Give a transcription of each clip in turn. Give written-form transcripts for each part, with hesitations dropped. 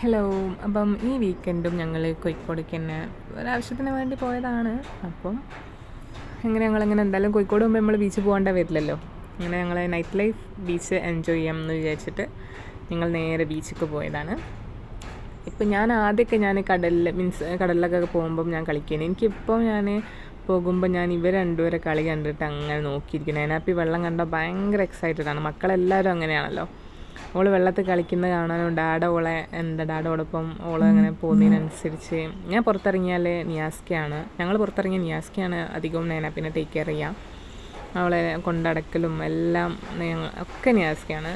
Hello. അപ്പം ഈ വീക്കെൻഡും ഞങ്ങൾ കോഴിക്കോടേക്ക് തന്നെ ഒരാവശ്യത്തിന് വേണ്ടി പോയതാണ്. അപ്പം ഞങ്ങളിങ്ങനെ എന്തായാലും കോഴിക്കോട് പോകുമ്പോൾ നമ്മൾ ബീച്ചിൽ പോകേണ്ട വരില്ലല്ലോ. അങ്ങനെ ഞങ്ങൾ നൈറ്റ് ലൈഫ് ബീച്ച് എൻജോയ് ചെയ്യാം എന്ന് വിചാരിച്ചിട്ട് ഞങ്ങൾ നേരെ ബീച്ചിലേക്ക് പോയതാണ്. ഇപ്പം ഞാൻ ആദ്യമൊക്കെ കടലിലൊക്കെ പോകുമ്പം ഞാൻ കളിക്കുന്നു. എനിക്കിപ്പോൾ ഞാൻ പോകുമ്പോൾ ഞാൻ ഇവർ രണ്ടുപേരെ കളി കണ്ടിട്ട് അങ്ങനെ നോക്കിയിരിക്കുന്നു. അതിനകത്ത് വെള്ളം കണ്ടാൽ ഭയങ്കര എക്സൈറ്റഡ് ആണ്. മക്കളെല്ലാവരും അങ്ങനെയാണല്ലോ. ഓള് വെള്ളത്തിൽ കളിക്കുന്നത് കാണാനും ഡാഡോടൊപ്പം ഓള് അങ്ങനെ പോകുന്നതിനനുസരിച്ച് ഞാൻ പുറത്തിറങ്ങിയാൽ നിയാസ്കയാണ്. ഞങ്ങൾ പുറത്തിറങ്ങിയ നിയാസ്കയാണ് അധികവും പിന്നെ ടേക്ക് കെയർ ചെയ്യാം. അവളെ കൊണ്ടടക്കലും എല്ലാം ഒക്കെ നിയാസ്കയാണ്.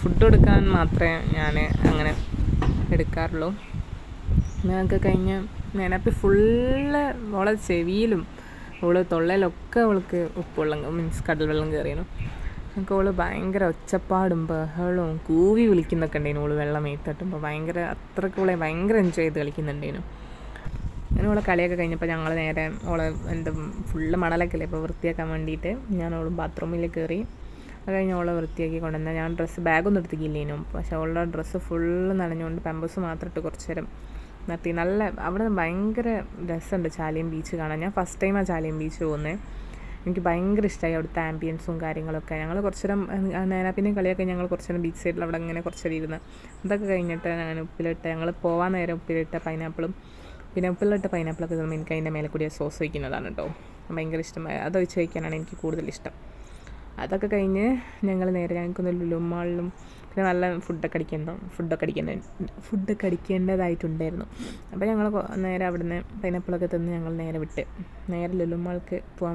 ഫുഡ് കൊടുക്കാൻ മാത്രമേ ഞാൻ അങ്ങനെ എടുക്കാറുള്ളൂ. ഞങ്ങൾക്ക് കഴിഞ്ഞ് നേനാപ്പി ഫുള്ള് ഓളെ ചെവിയിലും ഓള് തൊള്ളയിലൊക്കെ അവൾക്ക് ഉപ്പുവെള്ളം കടൽ വെള്ളം കയറിയിരുന്നു. എനിക്ക് ഓള് ഭയങ്കര ഒച്ചപ്പാടും ബഹളവും കൂവി വിളിക്കുന്നൊക്കെ ഉണ്ടായിരുന്നു. ഓള് വെള്ളം മേത്തട്ടുമ്പോൾ അത്രയ്ക്ക് ഓളെ ഭയങ്കര എൻജോയ് ചെയ്ത് കളിക്കുന്നുണ്ടായിരുന്നു. അങ്ങനെ ഓളെ കളിയൊക്കെ കഴിഞ്ഞപ്പോൾ ഞങ്ങൾ നേരെ ഓളെ ഫുള്ള് മണലൊക്കെ അല്ലേ ഇപ്പോൾ വൃത്തിയാക്കാൻ വേണ്ടിയിട്ട് ഓളും ബാത്റൂമിൽ കയറി. അത് കഴിഞ്ഞ് ഓളെ വൃത്തിയാക്കി കൊണ്ടുവന്നാൽ ഞാൻ ബാഗൊന്നും എടുത്തിക്കില്ലേനും. പക്ഷേ ഓളുടെ ഡ്രസ്സ് ഫുള്ള് നനഞ്ഞുകൊണ്ട് പാമ്പേഴ്സ് മാത്രം ഇട്ട് കുറച്ച് നേരം നിർത്തി. അവിടെ ഭയങ്കര രസമുണ്ട് ചാലിയം ബീച്ച് കാണാൻ. ഞാൻ ഫസ്റ്റ് ടൈമാണ് ചാലിയം ബീച്ച് പോകുന്നത്. എനിക്ക് ഭയങ്കര ഇഷ്ടമായി അവിടുത്തെ ആംബിയൻസും കാര്യങ്ങളൊക്കെ. ഞങ്ങൾ കുറച്ച് നേരം പിന്നെ കളിയൊക്കെ ഞങ്ങൾ കുറച്ച് നേരം ബീച്ച് സൈഡിൽ അവിടെ അങ്ങനെ കുറച്ച് നേരം ഇരുന്ന് അതൊക്കെ കഴിഞ്ഞിട്ട് ഞങ്ങൾ പോകാൻ നേരം ഉപ്പിലിട്ട പൈനാപ്പിളൊക്കെ തരുമ്പോൾ എനിക്ക് അതിൻ്റെ മേലെ കൂടി സോസ് വയ്ക്കുന്നതാണ് കേട്ടോ ഭയങ്കര ഇഷ്ടമായി. അതൊഴിച്ച് കഴിക്കാനാണ് എനിക്ക് കൂടുതൽ ഇഷ്ടം. അതൊക്കെ കഴിഞ്ഞ് ഞങ്ങൾ നേരെ ഞങ്ങൾക്കൊന്ന് ലുലു മാളിലും പിന്നെ നല്ല ഫുഡൊക്കെ അടിക്കേണ്ടതായിട്ടുണ്ടായിരുന്നു. അപ്പോൾ ഞങ്ങൾ നേരെ അവിടുന്ന് പൈനാപ്പിളൊക്കെ തിന്ന് ഞങ്ങൾ നേരെ ലുലു മാൾക്ക് പോകാൻ